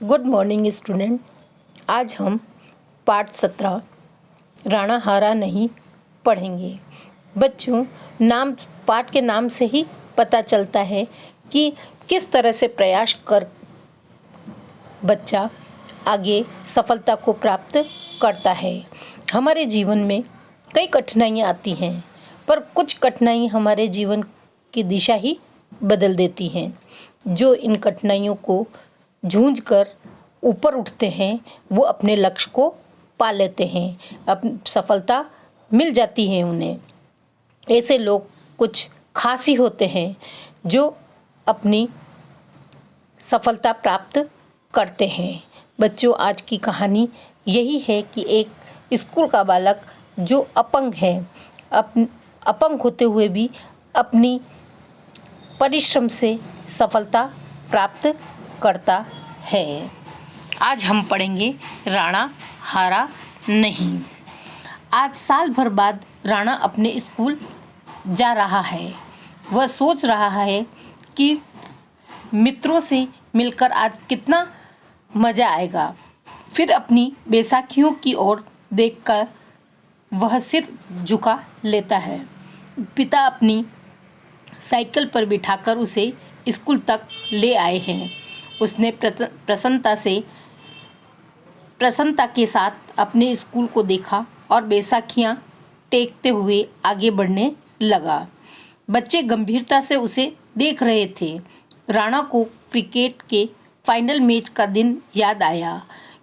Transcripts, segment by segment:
Good morning student. आज हम पाठ 17 राणा हारा नहीं पढ़ेंगे। बच्चों, पाठ के नाम से ही पता चलता है कि किस तरह से प्रयास कर बच्चा आगे सफलता को प्राप्त करता है। हमारे जीवन में कई कठिनाइयाँ आती हैं, पर कुछ कठिनाई हमारे जीवन की दिशा ही बदल देती हैं। जो इन कठिनाइयों को जूझ कर ऊपर उठते हैं वो अपने लक्ष्य को पा लेते हैं, सफलता मिल जाती है उन्हें। ऐसे लोग कुछ खास ही होते हैं जो अपनी सफलता प्राप्त करते हैं। बच्चों, आज की कहानी यही है कि एक स्कूल का बालक जो अपंग है, अपंग होते हुए भी अपनी परिश्रम से सफलता प्राप्त करता है। आज हम पढ़ेंगे राणा हारा नहीं। आज साल भर बाद राणा अपने स्कूल जा रहा है। वह सोच रहा है कि मित्रों से मिलकर आज कितना मज़ा आएगा। फिर अपनी बैसाखियों की ओर देखकर वह सिर झुका लेता है। पिता अपनी साइकिल पर बिठाकर उसे स्कूल तक ले आए हैं। उसने प्रसन्नता के साथ अपने स्कूल को देखा और बैसाखियाँ टेकते हुए आगे बढ़ने लगा। बच्चे गंभीरता से उसे देख रहे थे। राणा को क्रिकेट के फाइनल मैच का दिन याद आया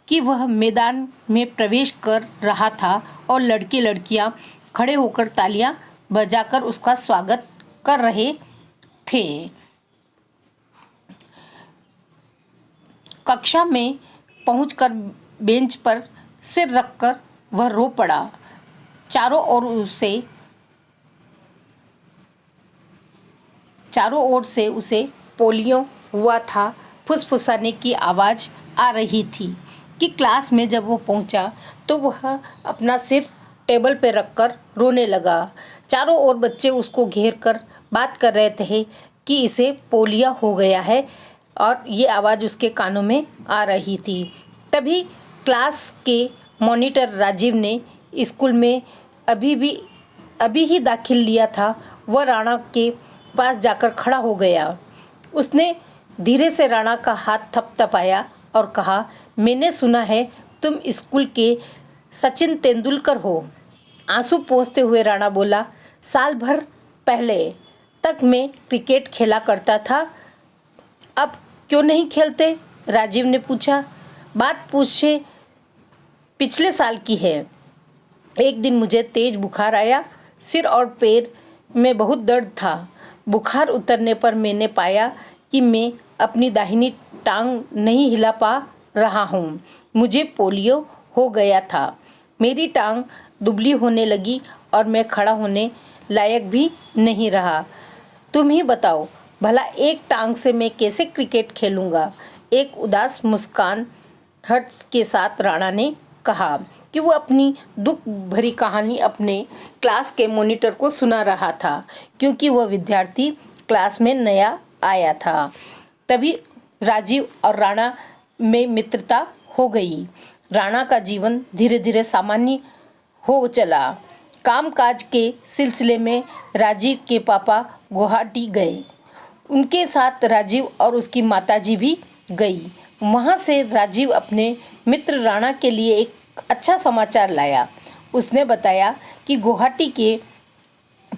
कि वह मैदान में प्रवेश कर रहा था और लड़के लड़कियां खड़े होकर तालियां बजाकर उसका स्वागत कर रहे थे। कक्षा में पहुंचकर बेंच पर सिर रखकर वह रो पड़ा। चारों ओर से उसे पोलियो हुआ था। फुसफुसाने की आवाज़ आ रही थी कि क्लास में जब वो पहुंचा तो वह अपना सिर टेबल पर रखकर रोने लगा। चारों ओर बच्चे उसको घेर कर बात कर रहे थे कि इसे पोलियो हो गया है और ये आवाज़ उसके कानों में आ रही थी। तभी क्लास के मॉनिटर राजीव ने स्कूल में अभी ही दाखिल लिया था, वह राणा के पास जाकर खड़ा हो गया। उसने धीरे से राणा का हाथ थपथपाया और कहा, मैंने सुना है तुम स्कूल के सचिन तेंदुलकर हो। आंसू पोंछते हुए राणा बोला, साल भर पहले तक मैं क्रिकेट खेला करता था, अब क्यों नहीं खेलते? राजीव ने पूछा। बात पूछे पिछले साल की है। एक दिन मुझे तेज बुखार आया, सिर और पैर में बहुत दर्द था। बुखार उतरने पर मैंने पाया कि मैं अपनी दाहिनी टांग नहीं हिला पा रहा हूँ। मुझे पोलियो हो गया था। मेरी टांग दुबली होने लगी और मैं खड़ा होने लायक भी नहीं रहा। तुम ही बताओ, भला एक टांग से मैं कैसे क्रिकेट खेलूँगा? एक उदास मुस्कान हर्ष के साथ राणा ने कहा कि वो अपनी दुख भरी कहानी अपने क्लास के मॉनिटर को सुना रहा था, क्योंकि वह विद्यार्थी क्लास में नया आया था। तभी राजीव और राणा में मित्रता हो गई। राणा का जीवन धीरे धीरे सामान्य हो चला। कामकाज के सिलसिले में राजीव के पापा गुवाहाटी गए। उनके साथ राजीव और उसकी माताजी भी गई। वहाँ से राजीव अपने मित्र राणा के लिए एक अच्छा समाचार लाया। उसने बताया कि गुवाहाटी के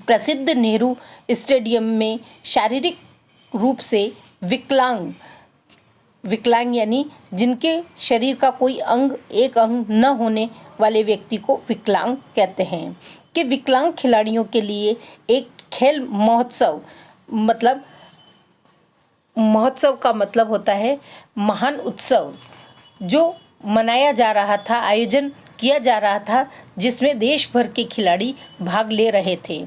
प्रसिद्ध नेहरू स्टेडियम में शारीरिक रूप से विकलांग यानी जिनके शरीर का कोई एक अंग न होने वाले व्यक्ति को विकलांग कहते हैं, कि विकलांग खिलाड़ियों के लिए एक खेल महोत्सव का मतलब होता है महान उत्सव, जो मनाया जा रहा था, आयोजन किया जा रहा था, जिसमें देश भर के खिलाड़ी भाग ले रहे थे।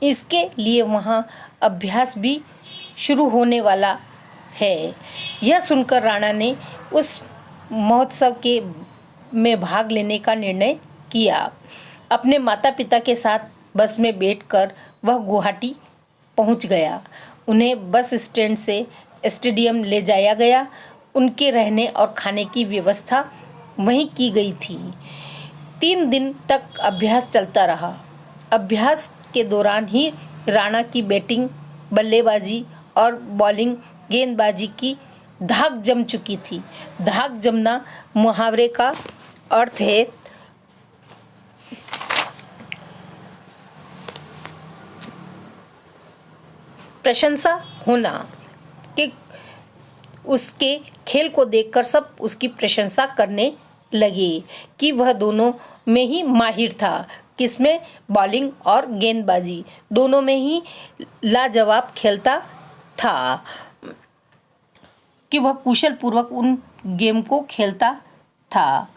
इसके लिए वहाँ अभ्यास भी शुरू होने वाला है। यह सुनकर राणा ने उस महोत्सव में भाग लेने का निर्णय किया। अपने माता पिता के साथ बस में बैठकर वह गुवाहाटी पहुंच गया। उन्हें बस स्टैंड से स्टेडियम ले जाया गया। उनके रहने और खाने की व्यवस्था वहीं की गई थी। 3 दिन तक अभ्यास चलता रहा। अभ्यास के दौरान ही राणा की बैटिंग, बल्लेबाजी और बॉलिंग गेंदबाजी की धाक जम चुकी थी। धाक जमना मुहावरे का अर्थ है प्रशंसा होना, कि उसके खेल को देखकर सब उसकी प्रशंसा करने लगे कि वह दोनों में ही माहिर था। किसमें? बॉलिंग और गेंदबाजी दोनों में ही लाजवाब खेलता था, कि वह कुशल पूर्वक उन गेम को खेलता था।